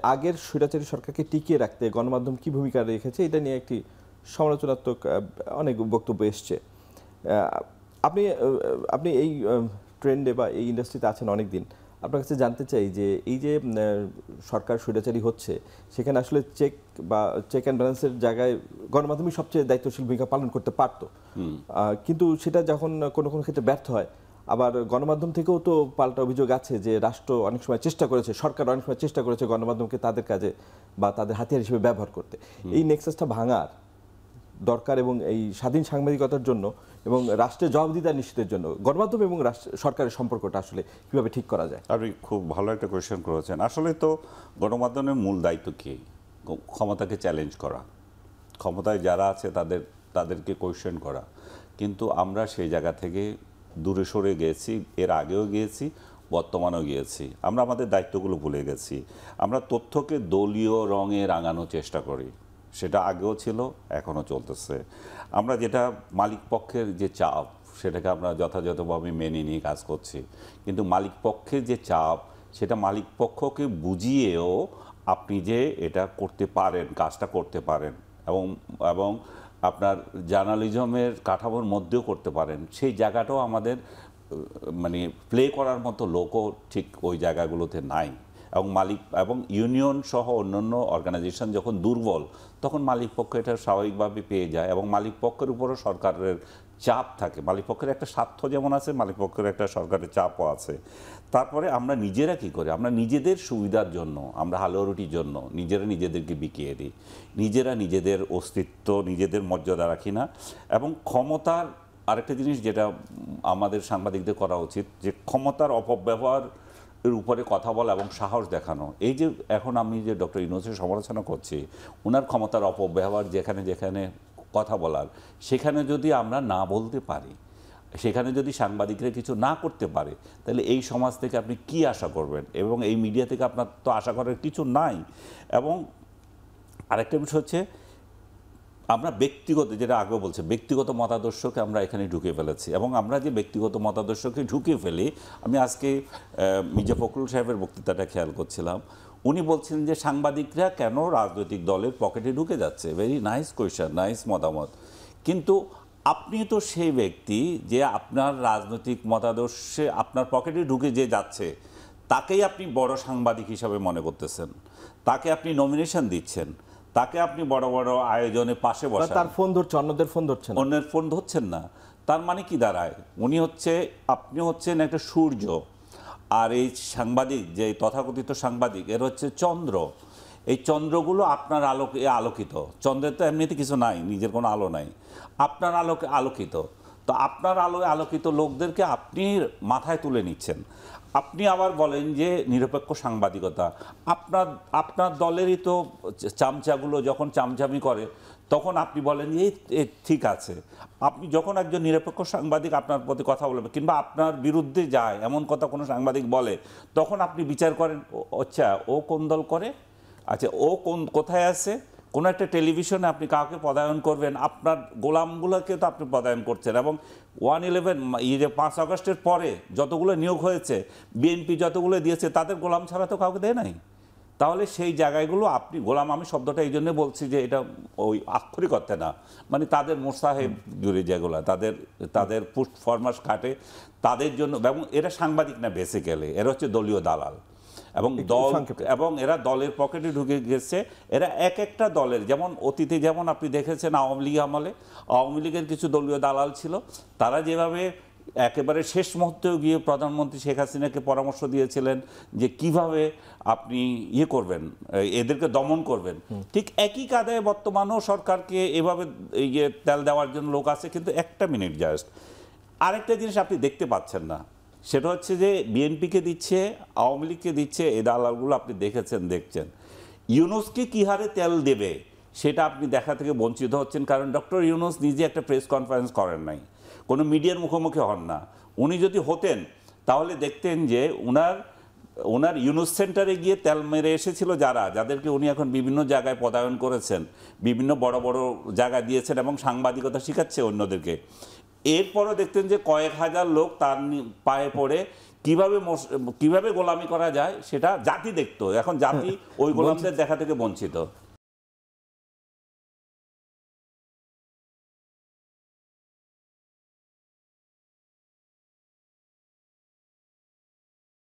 আগের স্বৈরাচারী সরকারকে টিকিয়ে রাখতে গণমাধ্যম কি ভূমিকা রেখেছে এটা নিয়ে একটি সমালোচনাত্মক অনেক বক্তব্য এসছে। আপনি আপনি এই ট্রেন্ডে বা এই ইন্ডাস্ট্রিতে আছেন অনেক দিন। আপনার কাছে জানতে চাই যে এই যে সরকার স্বৈরাচারী হচ্ছে সেখানে আসলে চেক অ্যান্ড ব্যালেন্সের জায়গায় গণমাধ্যমই সবচেয়ে দায়িত্বশীল ভূমিকা পালন করতে পারত, কিন্তু সেটা যখন কোনো কোনো ক্ষেত্রে ব্যর্থ হয়। আবার গণমাধ্যম থেকেও তো পাল্টা অভিযোগ আছে যে রাষ্ট্র অনেক সময় চেষ্টা করেছে, সরকার অনেক সময় চেষ্টা করেছে গণমাধ্যমকে তাদের কাজে বা তাদের হাতিয়ার হিসেবে ব্যবহার করতে। এই নেক্সাসটা ভাঙার দরকার এবং এই স্বাধীন সাংবাদিকতার জন্য এবং রাষ্ট্রের জবাবদিহিতা নিশ্চিতের জন্য গণমাধ্যম এবং সরকারের সম্পর্কটা আসলে কিভাবে ঠিক করা যায়? আপনি খুব ভালো একটা কোয়েশ্চেন করেছেন। আসলে তো গণমাধ্যমের মূল দায়িত্ব কি? ক্ষমতাকে চ্যালেঞ্জ করা, ক্ষমতায় যারা আছে তাদেরকে কোয়েশ্চেন করা। কিন্তু আমরা সেই জায়গা থেকে দূরে সরে গিয়েছি, এর আগেও গিয়েছি, বর্তমানেও গিয়েছি। আমরা আমাদের দায়িত্বগুলো ভুলে গেছি। আমরা তথ্যকে দলীয় রঙে রাঙানোর চেষ্টা করি, সেটা আগেও ছিল, এখনও চলতেছে। আমরা যেটা মালিক পক্ষের যে চাপ সেটাকে আমরা যথাযথভাবে মেনে নিয়ে কাজ করছি, কিন্তু মালিক পক্ষের যে চাপ সেটা মালিক পক্ষকে বুঝিয়েও আপনি যে এটা করতে পারেন, কাজটা করতে পারেন এবং আপনার জার্নালিজমের কাঠামোর মধ্যেও করতে পারেন, সেই জায়গাটাও আমাদের মানে প্লে করার মতো লোকও ঠিক ওই জায়গাগুলোতে নাই। এবং ইউনিয়ন সহ অন্যান্য অর্গানাইজেশন যখন দুর্বল তখন মালিক পক্ষ এটা স্বাভাবিকভাবে পেয়ে যায় এবং মালিক পক্ষের উপরও সরকারের চাপ থাকে। মালিক পক্ষের একটা স্বার্থ যেমন আছে, মালিক পক্ষের একটা সরকারের চাপও আছে। তারপরে আমরা নিজেরা কি করি? আমরা নিজেদের সুবিধার জন্য, আমরা হালুয়ারুটির জন্য নিজেদেরকে বিকিয়ে দিই, নিজেরা নিজেদের অস্তিত্ব, নিজেদের মর্যাদা রাখি না। এবং ক্ষমতার আরেকটা জিনিস যেটা আমাদের সাংবাদিকদের করা উচিত, যে ক্ষমতার অপব্যবহার এর উপরে কথা বলা এবং সাহস দেখানো। এই যে এখন আমি যে ডক্টর ইউনূসের সমালোচনা করছি, ওনার ক্ষমতার অপব্যবহার যেখানে যেখানে কথা বলার, সেখানে যদি আমরা না বলতে পারি, সেখানে যদি সাংবাদিকরা কিছু না করতে পারে, তাহলে এই সমাজ থেকে আপনি কি আশা করবেন? এবং এই মিডিয়া থেকে আপনার তো আশা করার কিছু নাই। এবং আরেকটা বিষয় হচ্ছে, আমরা ব্যক্তিগত, যেটা আগেও বলছে, ব্যক্তিগত মতাদর্শকে আমরা এখানে ঢুকে ফেলেছি। এবং আমরা যে ব্যক্তিগত মতাদর্শকে ঢুকে ফেলি, আমি আজকে মির্জা ফখরুল সাহেবের বক্তৃতাটা খেয়াল করছিলাম। উনি বলছেন যে সাংবাদিকরা কেন রাজনৈতিক দলের পকেটে ঢুকে যাচ্ছে। ভেরি নাইস কোয়েশ্চেন, নাইস মতামত। কিন্তু আপনি তো সেই ব্যক্তি যে আপনার রাজনৈতিক মতাদর্শে আপনার পকেটে ঢুকে যে যাচ্ছে, তাকেই আপনি বড় সাংবাদিক হিসাবে মনে করতেছেন, তাকে আপনি নমিনেশন দিচ্ছেন, তাকে আপনি বড় বড় আয়োজনে পাশে বসেন, তার ফোন ধরছে, অন্যদের ফোন ধরছেন, অন্যের ফোন ধরছেন না। তার মানে কি দাঁড়ায়? আপনি হচ্ছেন একটা সূর্য, আর এই সাংবাদিক, যে তথাকথিত সাংবাদিক, এর হচ্ছে চন্দ্র। এই চন্দ্রগুলো আপনার আলোকে আলোকিত। চন্দ্রের তো এমনিতে কিছু নাই, নিজের কোনো আলো নাই, আপনার আলোকে আলোকিত। তো আপনার আলোয় আলোকিত লোকদেরকে আপনি মাথায় তুলে নিচ্ছেন। আপনি আবার বলেন যে নিরপেক্ষ সাংবাদিকতা। আপনার দলেরই তো চামচাগুলো যখন চামচামি করে, তখন আপনি বলেন যে ঠিক আছে। আপনি যখন একজন নিরপেক্ষ সাংবাদিক আপনার প্রতি কথা বলবে কিংবা আপনার বিরুদ্ধে যায় এমন কথা কোনো সাংবাদিক বলে, তখন আপনি বিচার করেন, আচ্ছা ও কোন দল করে, আচ্ছা ও কোথায় আছে। কোনো একটা টেলিভিশনে আপনি কাউকে পদায়ন করবেন, আপনার গোলামগুলোকে তো আপনি পদায়ন করছেন। এবং 1/11 যে 5 আগস্টের পরে যতগুলো নিয়োগ হয়েছে, বিএনপি যতগুলো দিয়েছে, তাদের গোলাম ছাড়া তো কাউকে দেয় নাই। তাহলে সেই জায়গাগুলো আপনি গোলাম, আমি শব্দটা এই জন্য বলছি যে এটা ওই আক্ষরিক অর্থে না, মানে তাদের মোসাহেব জুড়ে যেগুলো তাদের পুস্ট ফরমাস কাটে তাদের জন্য। এবং এরা সাংবাদিক না, বেসিক্যালি এরা হচ্ছে দলীয় দালাল এবং এরা দলের পকেটে ঢুকে গেছে। এরা এক একটা দলের, যেমন অতীতে যেমন আপনি দেখেছেন আওয়ামী লীগ আমলে আওয়ামী লীগের কিছু দলীয় দালাল ছিল, তারা যেভাবে একেবারে শেষ মুহূর্তেও গিয়ে প্রধানমন্ত্রী শেখ হাসিনাকে পরামর্শ দিয়েছিলেন যে কিভাবে আপনি করবেন, এদেরকে দমন করবেন, ঠিক একই কায়দায় বর্তমানেও সরকারকে এভাবে তেল দেওয়ার জন্য লোক আছে। কিন্তু একটা মিনিট জাস্ট, আরেকটা জিনিস আপনি দেখতে পাচ্ছেন না, সেটা হচ্ছে যে বিএনপিকে দিচ্ছে, আওয়ামী লীগকে দিচ্ছে, এই দালালগুলো আপনি দেখছেন। ইউনূসকে কী হারে তেল দেবে সেটা আপনি দেখা থেকে বঞ্চিত হচ্ছেন। কারণ ডক্টর ইউনূস নিজে একটা প্রেস কনফারেন্স করেন নাই, কোনো মিডিয়ার মুখোমুখি হন না। উনি যদি হতেন তাহলে দেখতেন যে ওনার ইউনূস সেন্টারে গিয়ে তেল মেরে এসেছিল যাদেরকে উনি এখন বিভিন্ন জায়গায় পদায়ন করেছেন, বিভিন্ন বড় বড় জায়গায় দিয়েছেন এবং সাংবাদিকতা শিখাচ্ছে অন্যদেরকে। এরপরও দেখতেন যে কয়েক হাজার লোক তার পায়ে পড়ে কিভাবে গোলামি করা যায় সেটা জাতি দেখতো, এখন জাতি ওই গোলামদের দেখা থেকে বঞ্চিত।